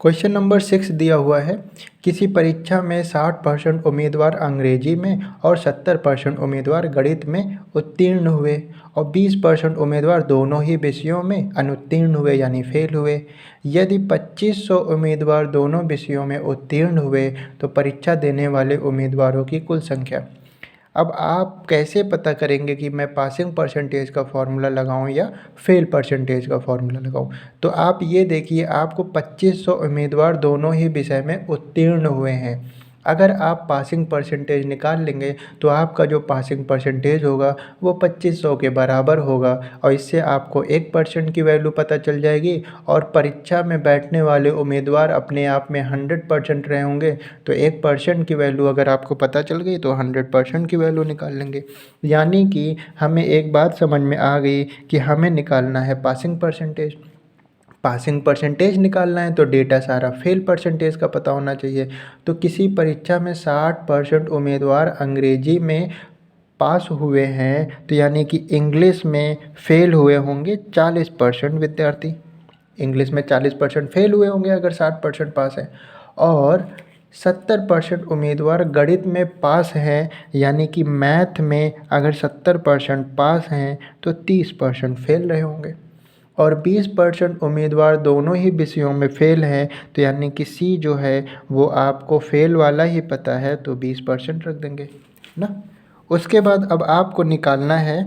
Question number 6 दिया हुआ है। किसी परीक्षा में 60% उम्मीदवार अंग्रेजी में और 70% उम्मीदवार गणित में उत्तीर्ण हुए और 20% उम्मीदवार दोनों ही विषयों में अनुत्तीर्ण हुए यानी फेल हुए। यदि 2500 उम्मीदवार दोनों विषयों में उत्तीर्ण हुए तो परीक्षा देने वाले उम्मीदवारों की कुल संख्या। अब आप कैसे पता करेंगे कि मैं पासिंग परसेंटेज का फॉर्मूला लगाऊं या फेल परसेंटेज का फॉर्मूला लगाऊं? तो आप ये देखिए, आपको 2500 उम्मीदवार दोनों ही विषय में उत्तीर्ण हुए हैं। अगर आप पासिंग परसेंटेज निकाल लेंगे तो आपका जो पासिंग परसेंटेज होगा वो 2500 के बराबर होगा और इससे आपको 1% की वैल्यू पता चल जाएगी। और परीक्षा में बैठने वाले उम्मीदवार अपने आप में 100% रहे होंगे, तो 1% की वैल्यू अगर आपको पता चल गई तो 100% की वैल्यू निकाल लेंगे। यानी कि हमें एक बात समझ में आ गई कि हमें निकालना है पासिंग परसेंटेज। पासिंग परसेंटेज निकालना है तो डेटा सारा फेल परसेंटेज का पता होना चाहिए। तो किसी परीक्षा में 60% उम्मीदवार अंग्रेजी में पास हुए हैं, तो यानी कि इंग्लिश में फेल हुए होंगे 40% विद्यार्थी। इंग्लिश में 40% फेल हुए होंगे अगर 60% पास है। और 70% उम्मीदवार गणित में पास हैं, यानी कि मैथ में अगर 70% पास हैं तो 30% फेल रहे होंगे। और 20% उम्मीदवार दोनों ही विषयों में फ़ेल हैं, तो यानी कि सी जो है वो आपको फ़ेल वाला ही पता है, तो 20% रख देंगे ना। उसके बाद अब आपको निकालना है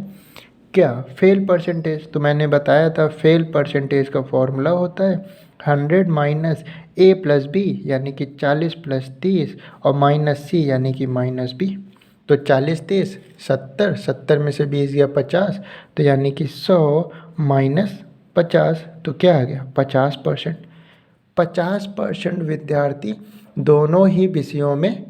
क्या फ़ेल परसेंटेज। तो मैंने बताया था फ़ेल परसेंटेज का फॉर्मूला होता है 100 माइनस ए प्लस बी, यानी कि 40 प्लस 30 और माइनस सी यानी कि माइनस बी। तो 40 30 70, 70 में से 20 गया 50, तो यानी कि 100 माइनस 50, तो क्या आ गया 50%। 50% विद्यार्थी दोनों ही विषयों में,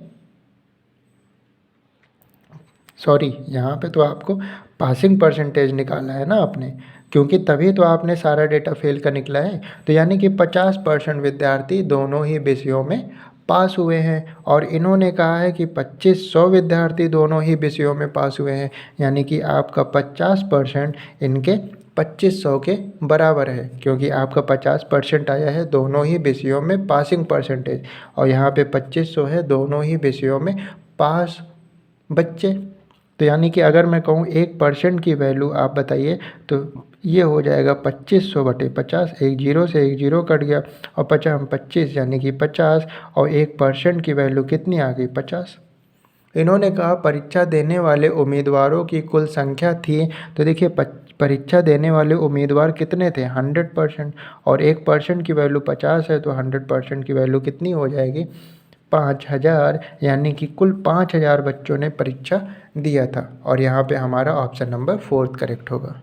सॉरी यहाँ पे तो आपको पासिंग परसेंटेज निकालना है ना आपने, क्योंकि तभी तो आपने सारा डेटा फेल का निकला है। तो यानी कि 50% विद्यार्थी दोनों ही विषयों में पास हुए हैं। और इन्होंने कहा है कि 2500 विद्यार्थी दोनों ही विषयों में पास हुए हैं, यानी कि आपका 50% इनके 2500 के बराबर है, क्योंकि आपका 50% आया है दोनों ही विषयों में पासिंग परसेंटेज और यहाँ पे 2500 है दोनों ही विषयों में पास बच्चे। तो यानी कि अगर मैं कहूँ 1% की वैल्यू आप बताइए, तो ये हो जाएगा 2500 बटे 50, एक जीरो से एक जीरो कट गया और 50 25 यानी कि 50 और 1% की वैल्यू कितनी आ गई 50। इन्होंने कहा परीक्षा देने वाले उम्मीदवारों की कुल संख्या थी। तो देखिए परीक्षा देने वाले उम्मीदवार कितने थे 100%, और 1% की वैल्यू 50 है, तो 100% की वैल्यू कितनी हो जाएगी 5000, यानी कि कुल 5000 बच्चों ने परीक्षा दिया था। और यहाँ पे हमारा ऑप्शन नंबर 4 करेक्ट होगा।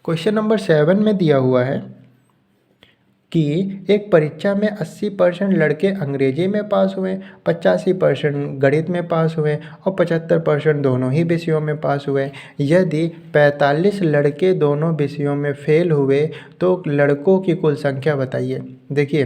क्वेश्चन नंबर 7 में दिया हुआ है कि एक परीक्षा में 80% लड़के अंग्रेजी में पास हुए, 85% गणित में पास हुए और 75% दोनों ही विषयों में पास हुए। यदि 45 लड़के दोनों विषयों में फेल हुए तो लड़कों की कुल संख्या बताइए। देखिए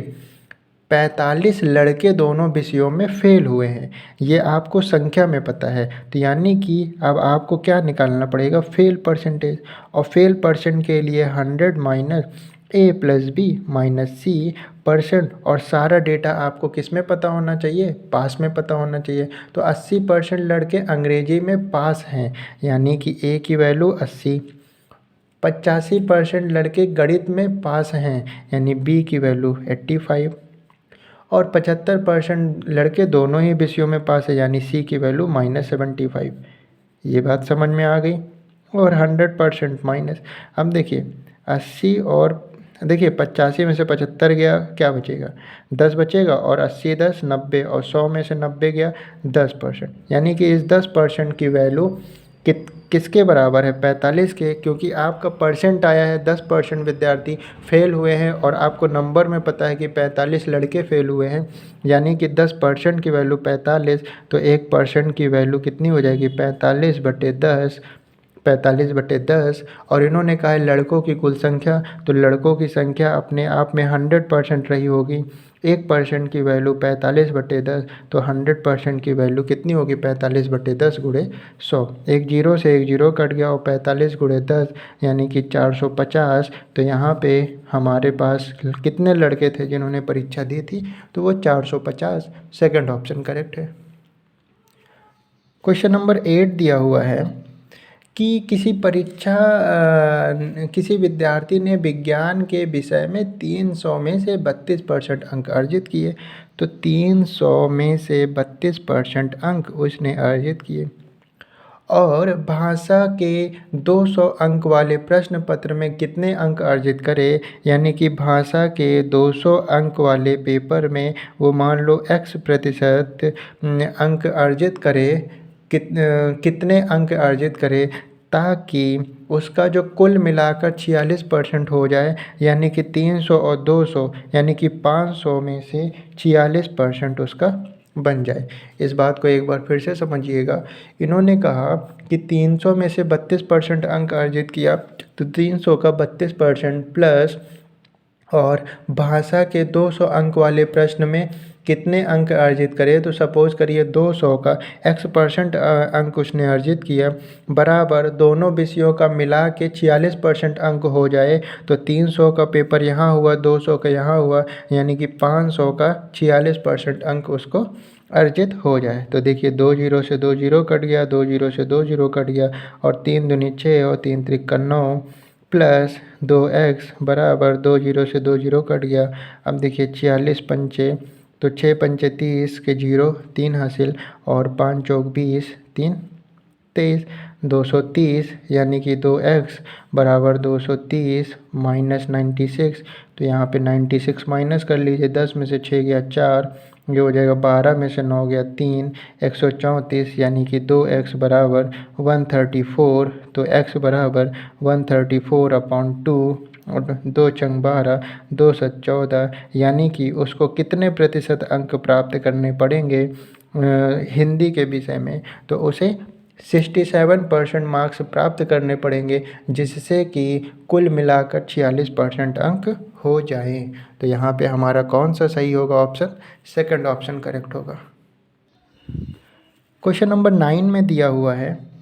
45 लड़के दोनों विषयों में फेल हुए हैं, ये आपको संख्या में पता है। तो यानी कि अब आपको क्या निकालना पड़ेगा फेल परसेंटेज। और फेल परसेंट के लिए 100 minus A plus B minus C percent, और सारा डेटा आपको किस में पता होना चाहिए पास में पता होना चाहिए। तो 80% लड़के अंग्रेजी में पास हैं, यानी कि ए की वैल्यू 80। 85% लड़के गणित में पास हैं, यानी बी की वैल्यू 85। और 75% लड़के दोनों ही विषयों में पास है, यानी सी की वैल्यू -75। ये बात समझ में आ गई। और 100% माइनस, अब देखिए 80 और देखिए 85 में से 75 गया, क्या बचेगा 10 बचेगा, और 80 10 90 और 100 में से 90 गया 10%, यानी कि इस 10% की वैल्यू किसके बराबर है 45 के, क्योंकि आपका परसेंट आया है 10% विद्यार्थी फेल हुए हैं और आपको नंबर में पता है कि 45 लड़के फेल हुए हैं, यानी कि 10% की वैल्यू 45, तो 1% की वैल्यू कितनी हो जाएगी 45 बटे 10 45/10 और इन्होंने कहा है लड़कों की कुल संख्या, तो लड़कों की संख्या अपने आप में 100% रही होगी। 1% की वैल्यू 45/10, तो 100% की वैल्यू कितनी होगी 45/10 गुणे 100। एक जीरो से एक जीरो कट गया और 45 गुणे 10 यानी कि 450। तो यहाँ पे हमारे पास कितने लड़के थे जिन्होंने परीक्षा दी थी, तो वो 450। सेकंड ऑप्शन करेक्ट है। क्वेश्चन नंबर 8 दिया हुआ है कि किसी विद्यार्थी ने विज्ञान के विषय में 300 में से 32% अंक अर्जित किए। तो 300 में से 32% अंक उसने अर्जित किए और भाषा के 200 अंक वाले प्रश्न पत्र में कितने अंक अर्जित करे, यानी कि भाषा के 200 अंक वाले पेपर में वो मान लो x% अंक अर्जित करे, कितने अंक अर्जित करे ताकि उसका जो कुल मिलाकर 46% हो जाए, यानी कि 300 और 200 यानी कि 500 में से 46% उसका बन जाए। इस बात को एक बार फिर से समझिएगा। इन्होंने कहा कि 300 में से 32% अंक अर्जित किया, तो 300 का 32% प्लस और भाषा के 200 अंक वाले प्रश्न में कितने अंक अर्जित करे, तो सपोज़ करिए 200 का x% अंक उसने अर्जित किया बराबर दोनों विषयों का मिला के 46% अंक हो जाए। तो 300 का पेपर यहाँ हुआ, 200 का यहाँ हुआ, यानी कि 500 का 46% अंक उसको अर्जित हो जाए। तो देखिए 2 जीरो से 2 जीरो कट गया, 2 जीरो से 2 जीरो कट गया और 3 दूनी 6 और 3 त्रिका 9 प्लस 2x बराबर 2 जीरो से 2 जीरो कट गया। अब देखिए 46 पंचे, तो 6 पंचे 30 के जीरो 3 हासिल और 5 चौक 20 3 23 230 यानी कि 2x बराबर 230 माइनस 96। तो यहाँ पे 96 माइनस कर लीजिए, 10 में से 6 गया 4, ये हो जाएगा 12 में से 9 गया 3, 134 यानी कि 2x बराबर 134। तो x बराबर 134/2 और 2 चंग 12, 2 7 14, यानी कि उसको कितने प्रतिशत अंक प्राप्त करने पड़ेंगे हिंदी के विषय में, तो उसे 67% मार्क्स प्राप्त करने पड़ेंगे, जिससे कि कुल मिलाकर 46% अंक हो जाए। तो यहाँ पे हमारा कौन सा सही होगा ऑप्शन, सेकंड ऑप्शन करेक्ट होगा। क्वेश्चन नंबर 9 में दिया हुआ है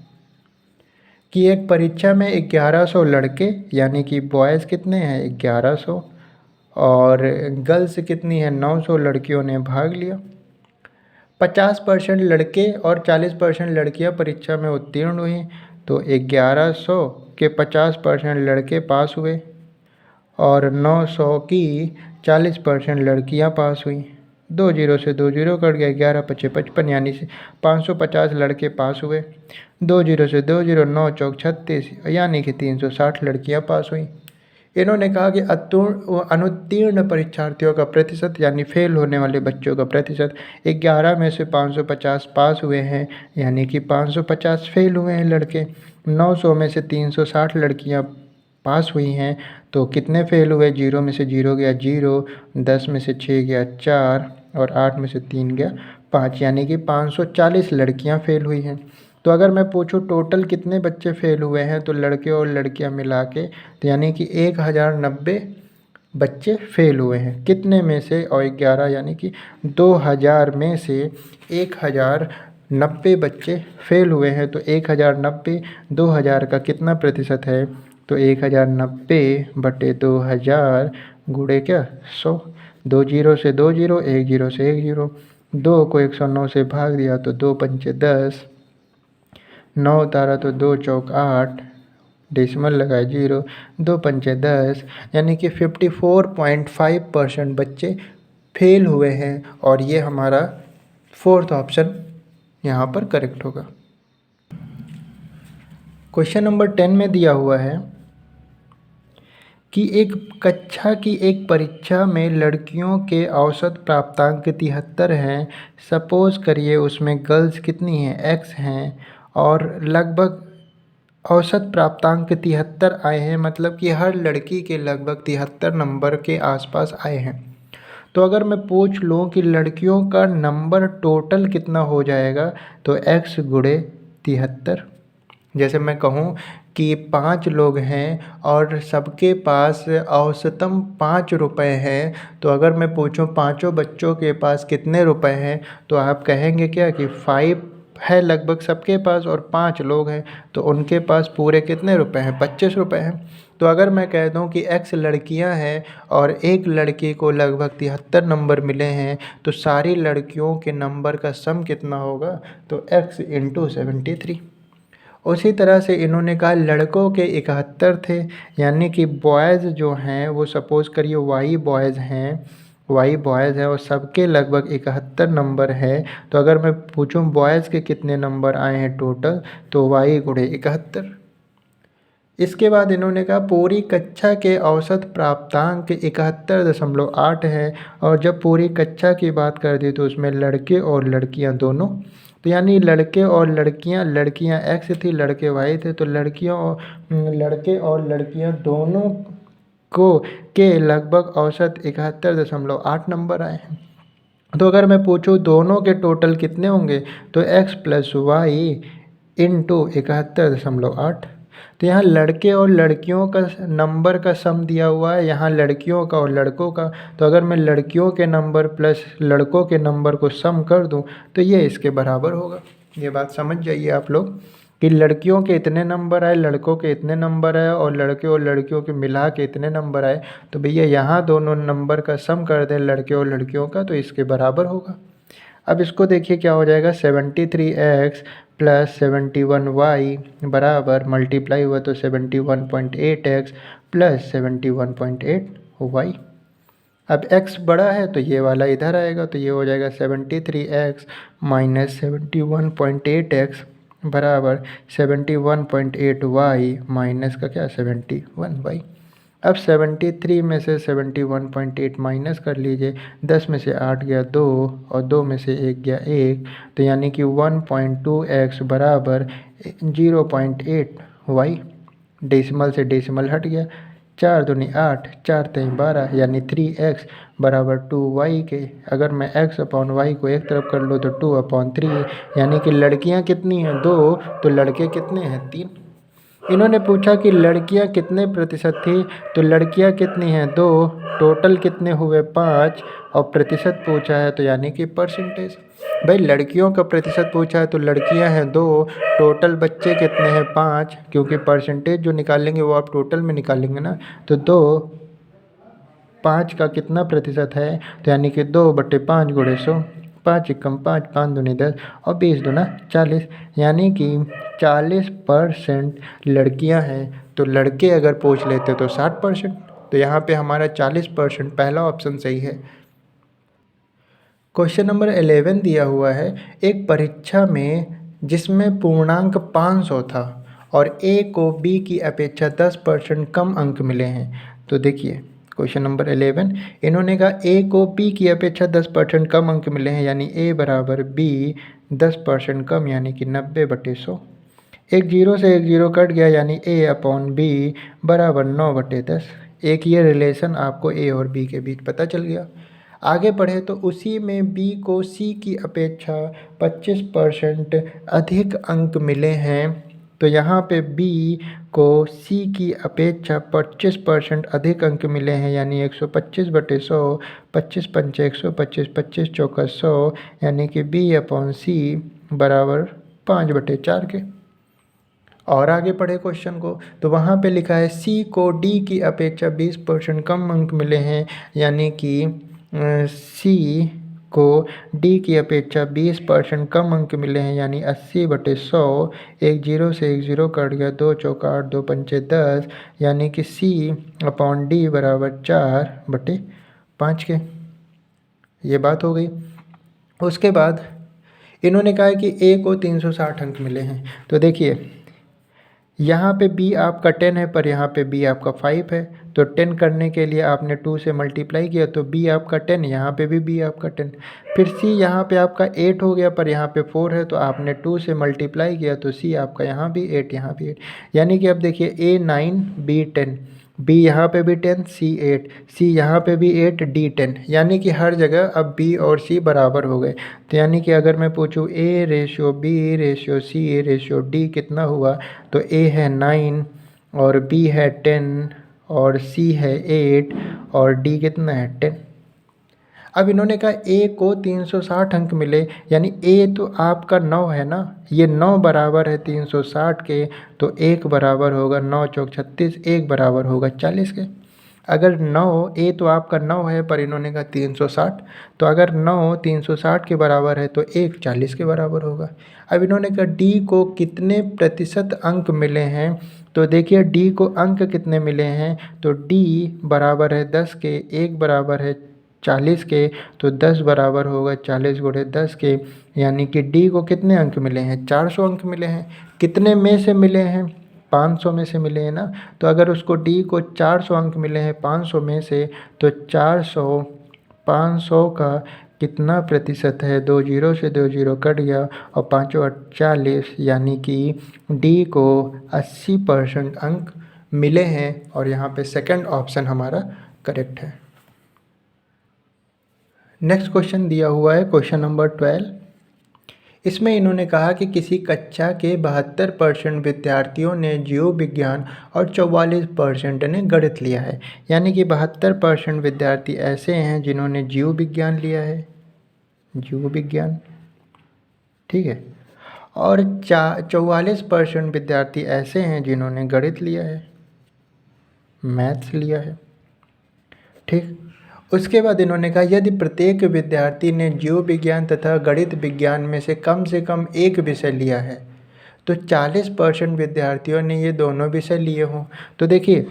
कि एक परीक्षा में 1100 लड़के यानी कि बॉयज़ कितने हैं 1100 और गर्ल्स कितनी है 900 लड़कियों ने भाग लिया। 50% लड़के और 40% लड़कियां परीक्षा में उत्तीर्ण हुई। तो 1100 के 50% लड़के पास हुए और 900 की 40% लड़कियां पास हुई। 2 जीरो से 2 जीरो कट गया, 11 पचे 55 यानी 550 लड़के पास हुए। 2 जीरो से 2 जीरो, 9 चौक 36 यानी कि 360 लड़कियां पास हुई। इन्होंने कहा कि अनुत्तीर्ण परीक्षार्थियों का प्रतिशत यानी फेल होने वाले बच्चों का प्रतिशत 11 में से 550 पास हुए हैं, यानी कि 550 फेल हुए हैं लड़के। 900 में से 360 लड़कियां पास हुई हैं, तो कितने फेल हुए, 0 में से 0 गया 0, 10 में से 6 गया 4 और 8 में से 3 गया 5, यानी कि 540 लड़कियां फेल हुई हैं। तो अगर मैं पूछूं टोटल कितने बच्चे फेल हुए हैं, तो लड़के और लड़कियां मिला के, तो यानी कि 1090 बच्चे फेल हुए हैं। कितने में से, और 11 यानी कि 2000 में से 1090 बच्चे फेल हुए हैं। तो 1090 2000 का कितना प्रतिशत है, तो 1090/2000 गुणे क्या 100। 2 जीरो से 2 जीरो, 1 जीरो से 1 जीरो, 2 को 109 से भाग दिया तो 2 पंचे 10, 9 उतारा तो 2 चौक 8, डेसिमल लगाए 0, 2 पंचे 10, यानी कि 54.5% बच्चे फेल हुए हैं और ये हमारा फोर्थ ऑप्शन यहाँ पर करेक्ट होगा। क्वेश्चन नंबर 10 में दिया हुआ है कि एक कक्षा की एक परीक्षा में लड़कियों के औसत प्राप्तांक 73 हैं। सपोज़ करिए उसमें गर्ल्स कितनी हैं x हैं और लगभग औसत प्राप्तांक 73 आए हैं, मतलब कि हर लड़की के लगभग 73 नंबर के आसपास आए हैं। तो अगर मैं पूछ लूँ कि लड़कियों का नंबर टोटल कितना हो जाएगा, तो x गुणे 73 जैसे मैं कहूँ कि 5 लोग हैं और सबके पास औसतन 5 रुपए हैं, तो अगर मैं पूछूँ पाँचों बच्चों के पास कितने रुपए हैं, तो आप कहेंगे क्या कि 5 है लगभग सबके पास और 5 लोग हैं, तो उनके पास पूरे कितने रुपए हैं, 25 रुपए हैं। तो अगर मैं कह दूं कि x लड़कियां हैं और एक लड़की को लगभग 73 नंबर मिले हैं, तो सारी लड़कियों के नंबर का सम कितना होगा, तो x इंटू 73। उसी तरह से इन्होंने कहा लड़कों के 71 थे, यानी कि बॉयज़ जो हैं वो सपोज़ करिए वाई बॉयज़ हैं और सबके लगभग 71 नंबर है। तो अगर मैं पूछूं बॉयज़ के कितने नंबर आए हैं टोटल, तो वाई गुणे 71। इसके बाद इन्होंने कहा पूरी कक्षा के औसत प्राप्तांक 71.8 है, और जब पूरी कक्षा की बात कर दी तो उसमें लड़के और लड़कियां दोनों, तो यानी लड़के और लड़कियां एक्स थी, लड़के वाई थे, तो लड़के और लड़कियां दोनों को के लगभग औसत 71.8 नंबर आए हैं। तो अगर मैं पूछूं दोनों के टोटल कितने होंगे, तो x प्लस वाई इंटू 71.8। तो यहाँ लड़के और लड़कियों का नंबर का सम दिया हुआ है, यहाँ लड़कियों का और लड़कों का। तो अगर मैं लड़कियों के नंबर प्लस लड़कों के नंबर को सम कर दूँ तो ये इसके बराबर होगा। ये बात समझ जाइए आप लोग कि लड़कियों के इतने नंबर आए, लड़कों के इतने नंबर आए और लड़के और लड़कियों के मिला के इतने नंबर आए, तो भैया यहाँ दोनों नंबर का सम कर दें लड़के और लड़कियों का, तो इसके बराबर होगा। अब इसको देखिए क्या हो जाएगा, 73x प्लस 71y बराबर मल्टीप्लाई हुआ तो 71.8x प्लस 71.8y। अब x बड़ा है तो ये वाला इधर आएगा, तो ये हो जाएगा 73x माइनस 71.8x बराबर 71.8y माइनस का क्या 71y। अब 73 में से 71.8 माइनस कर लीजिए, 10 में से 8 गया 2 और 2 में से 1 गया 1, तो यानी कि 1.2x बराबर 0.8y। डेसिमल से डेसिमल हट गया, 4 दूनी 8, 4 तेईं 12, यानी 3x बराबर 2y के। अगर मैं x अपॉन वाई को एक तरफ कर लूँ तो 2/3, यानी कि लड़कियां कितनी हैं 2, तो लड़के कितने हैं 3। इन्होंने पूछा कि लड़कियां कितने प्रतिशत थी, तो लड़कियां कितनी हैं 2, टोटल कितने हुए 5, और प्रतिशत पूछा है तो यानी कि परसेंटेज। भाई लड़कियों का प्रतिशत पूछा है तो लड़कियां हैं 2, टोटल बच्चे कितने हैं 5, क्योंकि परसेंटेज जो निकालेंगे वो आप टोटल में निकालेंगे ना, तो 2 5 का कितना प्रतिशत है, तो यानी कि 2/5 गुणे 100, 5 एकम 5, 5 दूनी 10 और 20 दूना 40, यानी कि 40% लड़कियां हैं। तो लड़के अगर पूछ लेते तो 60%, तो यहाँ पे हमारा 40% पहला ऑप्शन सही है। क्वेश्चन नंबर 11 दिया हुआ है, एक परीक्षा में जिसमें पूर्णांक 500 था और ए को बी की अपेक्षा 10% कम अंक मिले हैं। तो देखिए क्वेश्चन नंबर 11, इन्होंने कहा ए को बी की अपेक्षा 10% कम अंक मिले हैं, यानी ए बराबर बी 10% कम, यानी कि 90/100। एक जीरो से एक जीरो कट गया, यानी ए अपॉन बी बराबर 9/10। एक ये रिलेशन आपको ए और बी के बीच पता चल गया। आगे बढ़े तो उसी में बी को सी की अपेक्षा 25% अधिक अंक मिले हैं, तो यहाँ पे बी को सी की अपेक्षा 25% अधिक अंक मिले हैं, यानी 125/100, 25 पंचे 125, 25 चौका 100, यानी कि बी अपॉन सी बराबर 5/4 के। और आगे पढ़े क्वेश्चन को तो वहाँ पे लिखा है सी को डी की अपेक्षा 20% कम अंक मिले हैं, यानी कि सी को डी की अपेक्षा 20% कम अंक मिले हैं, यानी 80/100। एक जीरो से एक जीरो कट गया, 2 चौका 8, 2 पंचे 10, यानी कि सी अपॉन डी बराबर 4/5 के। ये बात हो गई। उसके बाद इन्होंने कहा है कि ए को 360 अंक मिले हैं। तो देखिए यहाँ पे b आपका 10 है पर यहाँ पे b आपका 5 है, तो 10 करने के लिए आपने 2 से मल्टीप्लाई किया तो b आपका 10, यहाँ पे भी b आपका 10। फिर c यहाँ पे आपका 8 हो गया पर यहाँ पे 4 है, तो आपने 2 से मल्टीप्लाई किया तो c आपका यहाँ भी 8, यहाँ भी 8, यानी कि अब देखिए a 9 b 10, बी यहाँ पे भी 10, सी 8, सी यहाँ पे भी 8, डी 10, यानी कि हर जगह अब बी और सी बराबर हो गए। तो यानी कि अगर मैं पूछूँ a ratio b ratio c ratio d कितना हुआ, तो ए है 9 और बी है 10 और सी है 8 और डी कितना है 10। अब इन्होंने कहा ए को 360 अंक मिले, यानी ए तो आपका 9 है ना, ये 9 बराबर है 360 के, तो 1 बराबर होगा 9 चौक 36, 1 बराबर होगा 40 के। अगर 9 ए तो आपका 9 है, पर इन्होंने कहा 360, तो अगर 9 360 के बराबर है तो 1 40 के बराबर होगा। अब इन्होंने कहा डी को कितने प्रतिशत अंक मिले हैं, तो देखिए डी को अंक कितने मिले हैं, तो डी बराबर है 10 के, 1 बराबर है 40 के, तो 10 बराबर होगा 40 गुणे 10 के, यानी कि डी को कितने अंक मिले हैं, 400 अंक मिले हैं। कितने में से मिले हैं, 500 में से मिले हैं ना। तो अगर उसको डी को 400 अंक मिले हैं 500 में से, तो 400 500 का कितना प्रतिशत है, 2 जीरो से 2 जीरो कट गया और 5 40, यानी कि डी को 80% अंक मिले हैं और यहाँ पे सेकंड ऑप्शन हमारा करेक्ट है। नेक्स्ट क्वेश्चन दिया हुआ है क्वेश्चन नंबर 12। इसमें इन्होंने कहा कि किसी कक्षा के 72% विद्यार्थियों ने जीव विज्ञान और 44% ने गणित लिया है, यानी कि 72% विद्यार्थी ऐसे हैं जिन्होंने जीव विज्ञान लिया है, जीव विज्ञान, ठीक है, और 44% विद्यार्थी ऐसे हैं जिन्होंने गणित लिया है, मैथ्स लिया है, ठीक। उसके बाद इन्होंने कहा यदि प्रत्येक विद्यार्थी ने जीव विज्ञान तथा गणित विज्ञान में से कम एक विषय लिया है, तो 40% विद्यार्थियों ने ये दोनों विषय लिए हों। तो देखिए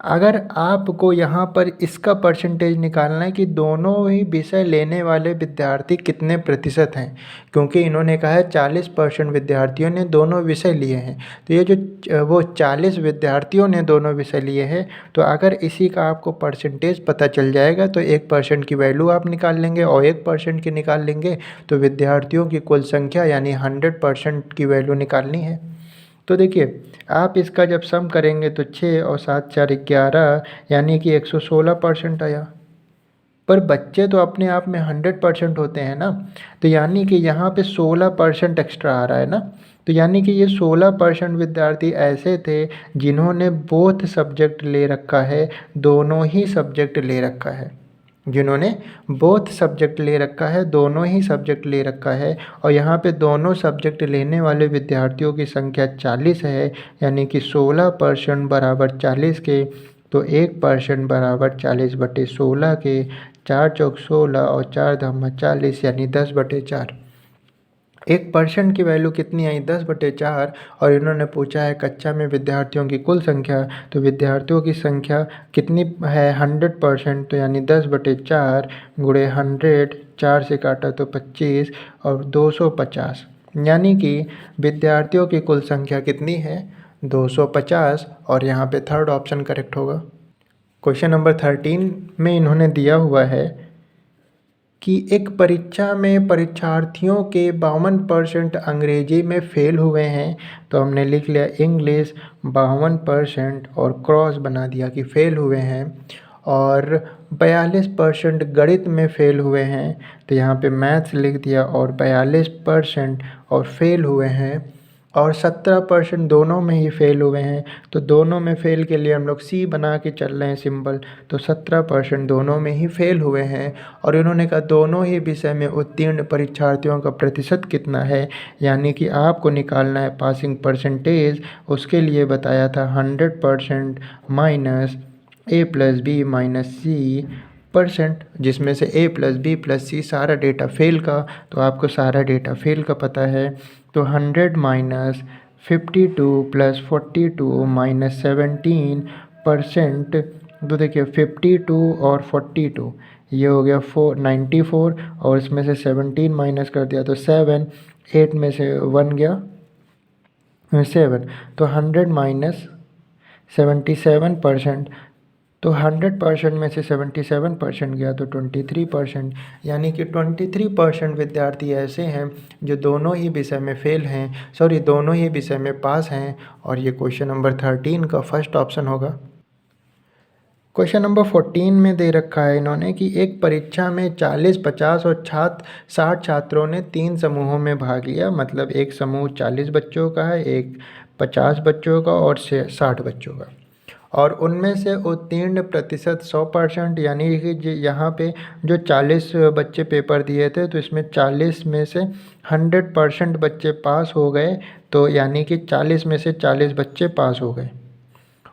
अगर आपको यहाँ पर इसका परसेंटेज निकालना है कि दोनों ही विषय लेने वाले विद्यार्थी कितने प्रतिशत हैं, क्योंकि इन्होंने कहा है 40% विद्यार्थियों ने दोनों विषय लिए हैं, तो ये जो वो 40 विद्यार्थियों ने दोनों विषय लिए हैं, तो अगर इसी का आपको परसेंटेज पता चल जाएगा तो 1% की वैल्यू आप निकाल लेंगे और 1% की निकाल लेंगे, तो विद्यार्थियों की कुल संख्या यानी 100% की वैल्यू निकालनी है। तो देखिए आप इसका जब सम करेंगे तो 6 और 7 4 11, यानी कि 116% आया। पर बच्चे तो अपने आप में 100% होते हैं ना, तो यानी कि यहाँ पे 16% एक्स्ट्रा आ रहा है ना, तो यानी कि ये 16% विद्यार्थी ऐसे थे जिन्होंने बोथ सब्जेक्ट ले रखा है, दोनों ही सब्जेक्ट ले रखा है, जिन्होंने बोथ सब्जेक्ट ले रखा है, दोनों ही सब्जेक्ट ले रखा है। और यहाँ पे दोनों सब्जेक्ट लेने वाले विद्यार्थियों की संख्या 40 है, यानी कि 16% बराबर 40 के, तो 1% बराबर 40/16 के, 4 चौक 16 और 4 धामा 40, यानी 10/4। 1% की वैल्यू कितनी आई, 10/4। और इन्होंने पूछा है कक्षा में विद्यार्थियों की कुल संख्या, तो विद्यार्थियों की संख्या कितनी है 100%, तो यानी 10/4 गुणे 100, 4 से काटा तो 25 और 250, यानी कि विद्यार्थियों की कुल संख्या कितनी है 250, और यहाँ पे थर्ड ऑप्शन करेक्ट होगा। क्वेश्चन नंबर 13 में इन्होंने दिया हुआ है कि एक परीक्षा में परीक्षार्थियों के 52% अंग्रेजी में फ़ेल हुए हैं, तो हमने लिख लिया इंग्लिश 52% और क्रॉस बना दिया कि फ़ेल हुए हैं, और 42% गणित में फ़ेल हुए हैं, तो यहाँ पे मैथ्स लिख दिया, और 42% और फ़ेल हुए हैं, और 17% दोनों में ही फ़ेल हुए हैं, तो दोनों में फ़ेल के लिए हम लोग सी बना के चल रहे हैं सिंबल, तो 17% दोनों में ही फ़ेल हुए हैं। और इन्होंने कहा दोनों ही विषय में उत्तीर्ण परीक्षार्थियों का प्रतिशत कितना है, यानी कि आपको निकालना है पासिंग परसेंटेज। उसके लिए बताया था 100% minus A plus B minus C percent, जिसमें से A plus B plus C सारा डेटा फेल का, तो आपको सारा डेटा फेल का पता है, तो 100 माइनस 52 प्लस 42 माइनस 17%, तो देखिए 52 और 42 ये हो गया 94, और इसमें से 17 माइनस कर दिया तो 7, 8 में से 1 गया 7, तो 100 माइनस 77%, तो 100% में से 77% गया तो 23%, यानी कि 23% विद्यार्थी ऐसे हैं जो दोनों ही विषय में फेल हैं, दोनों ही विषय में पास हैं। और ये क्वेश्चन नंबर 13 का फर्स्ट ऑप्शन होगा। क्वेश्चन नंबर 14 में दे रखा है इन्होंने कि एक परीक्षा में 40, 50 और 60 छात्रों ने 3 समूहों में भाग लिया। मतलब एक समूह 40 बच्चों का है, एक 50 बच्चों का और 60 बच्चों का। और उनमें से उत्तीर्ण प्रतिशत 100%, यानी कि यहाँ पे जो 40 बच्चे पेपर दिए थे तो इसमें 40 में से 100% बच्चे पास हो गए। तो यानी कि 40 में से 40 बच्चे पास हो गए।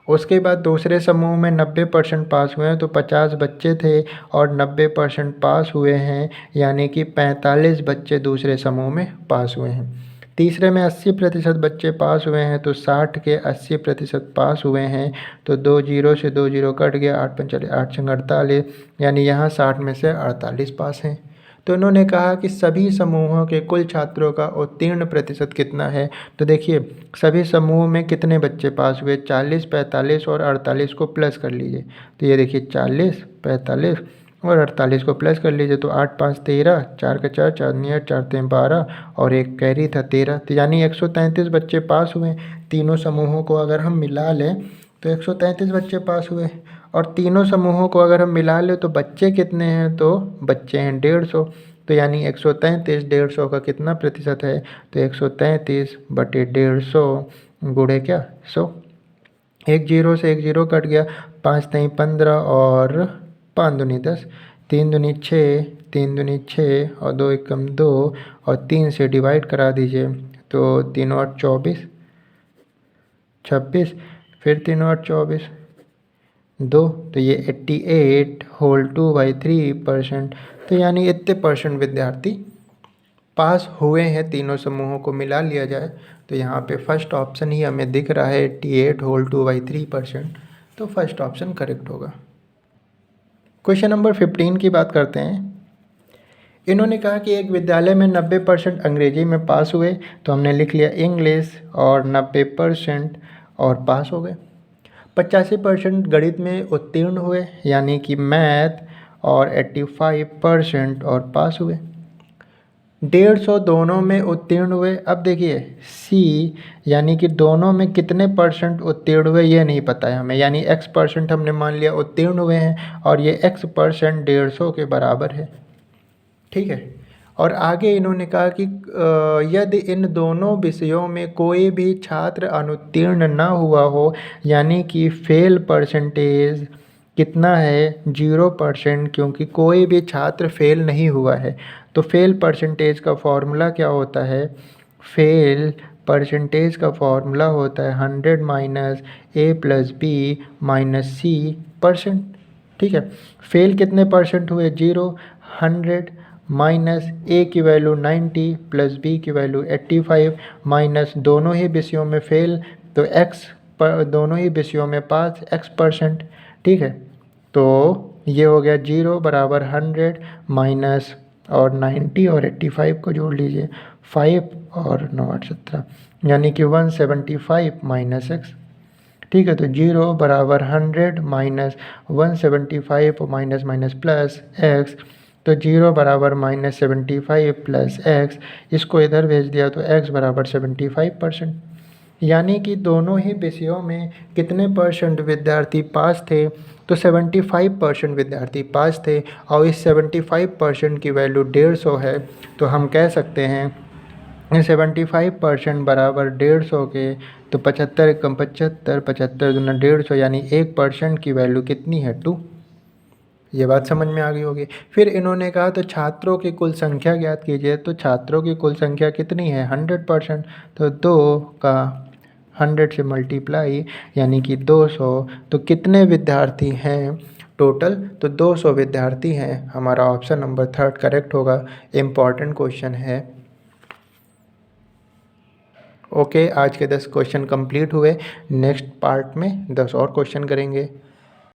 उसके बाद दूसरे समूह में 90% पास हुए हैं, तो 50 बच्चे थे और 90% पास हुए हैं, यानी कि 45 बच्चे दूसरे समूह में पास हुए हैं। तीसरे में 80% बच्चे पास हुए हैं, तो 60 के 80% पास हुए हैं। तो 2 जीरो से 2 जीरो कट गया, 8 पंचले 8 छंग 48, यानी यहाँ 60 में से 48 पास हैं। तो इन्होंने कहा कि सभी समूहों के कुल छात्रों का उत्तीर्ण प्रतिशत कितना है। तो देखिए सभी समूह में कितने बच्चे पास हुए, 40, 45 और 48 को प्लस कर लीजिए। तो ये देखिए 40, 45 और 48 को प्लस कर लीजिए, तो 8 5 13, 4 का 4, 4 नहीं 8, 4 3 12 और एक कैरी था 13। तो यानी 133 बच्चे पास हुए। तीनों समूहों को अगर हम मिला लें तो 133 बच्चे पास हुए। और तीनों समूहों को अगर हम मिला लें तो बच्चे कितने हैं, तो बच्चे हैं 150। तो यानी 133 150 का कितना प्रतिशत है, तो 133 बटे 150 गुणे क्या 100। एक जीरो से एक जीरो कट गया, 5 3 15 और 5 दूनी 10, 3 दूनी 6, 3 दूनी 6 और 2 एकम 2 और 3 से डिवाइड करा दीजिए। तो 3 और 24, 26, फिर 3 और 24, 2, तो ये 88 होल 2/3%। तो यानी इतने परसेंट विद्यार्थी पास हुए हैं। तीनों समूहों को मिला लिया जाए तो यहाँ पे फर्स्ट ऑप्शन ही हमें दिख रहा है 88 होल 2/3%। तो फर्स्ट ऑप्शन करेक्ट होगा। क्वेश्चन नंबर 15 की बात करते हैं। इन्होंने कहा कि एक विद्यालय में 90% अंग्रेजी में पास हुए, तो हमने लिख लिया इंग्लिश और 90% और पास हो गए। 85% गणित में उत्तीर्ण हुए, यानी कि मैथ, और 85% और पास हुए। 150 दोनों में उत्तीर्ण हुए। अब देखिए सी, यानी कि दोनों में कितने परसेंट उत्तीर्ण हुए ये नहीं पता है हमें, यानी x% हमने मान लिया उत्तीर्ण हुए हैं और ये x% 150 के बराबर है। ठीक है। और आगे इन्होंने कहा कि यदि इन दोनों विषयों में कोई भी छात्र अनुत्तीर्ण ना हुआ हो, यानी कि फेल परसेंटेज कितना है 0%, क्योंकि कोई भी छात्र फेल नहीं हुआ है। तो फेल परसेंटेज का फॉर्मूला क्या होता है, फेल परसेंटेज का फॉर्मूला होता है 100 minus a plus B minus C percent. ठीक है। फेल कितने परसेंट हुए 0, 100 माइनस ए की वैल्यू 90 प्लस बी की वैल्यू 85 माइनस दोनों ही विषयों में फेल, तो x पर दोनों ही विषयों में पास x%। ठीक है। तो ये हो गया 0 बराबर 100 माइनस और 90 और 85 को जोड़ लीजिए 5 और 9 8 17, यानी कि 175 माइनस x। ठीक है। तो 0 बराबर 100 minus 175 minus minus plus x, तो 0 बराबर -75 प्लस x, इसको इधर भेज दिया तो x बराबर 75%। यानी कि दोनों ही विषयों में कितने परसेंट विद्यार्थी पास थे, तो 75% विद्यार्थी पास थे। और इस 75% की वैल्यू 150 है, तो हम कह सकते हैं 75% बराबर 150 के, तो 75 कम 75, 75 दूना 150, यानी 1% की वैल्यू कितनी है 2। ये बात समझ में आ गई होगी। फिर इन्होंने कहा तो छात्रों की कुल संख्या ज्ञात कीजिए। तो छात्रों की कुल संख्या कितनी है 100%, तो 2 का 100 से मल्टीप्लाई, यानी कि 200। तो कितने विद्यार्थी हैं टोटल, तो 200 विद्यार्थी हैं। हमारा ऑप्शन नंबर 3 करेक्ट होगा। इम्पॉर्टेंट क्वेश्चन है। ओके, आज के 10 क्वेश्चन कंप्लीट हुए। नेक्स्ट पार्ट में 10 और क्वेश्चन करेंगे।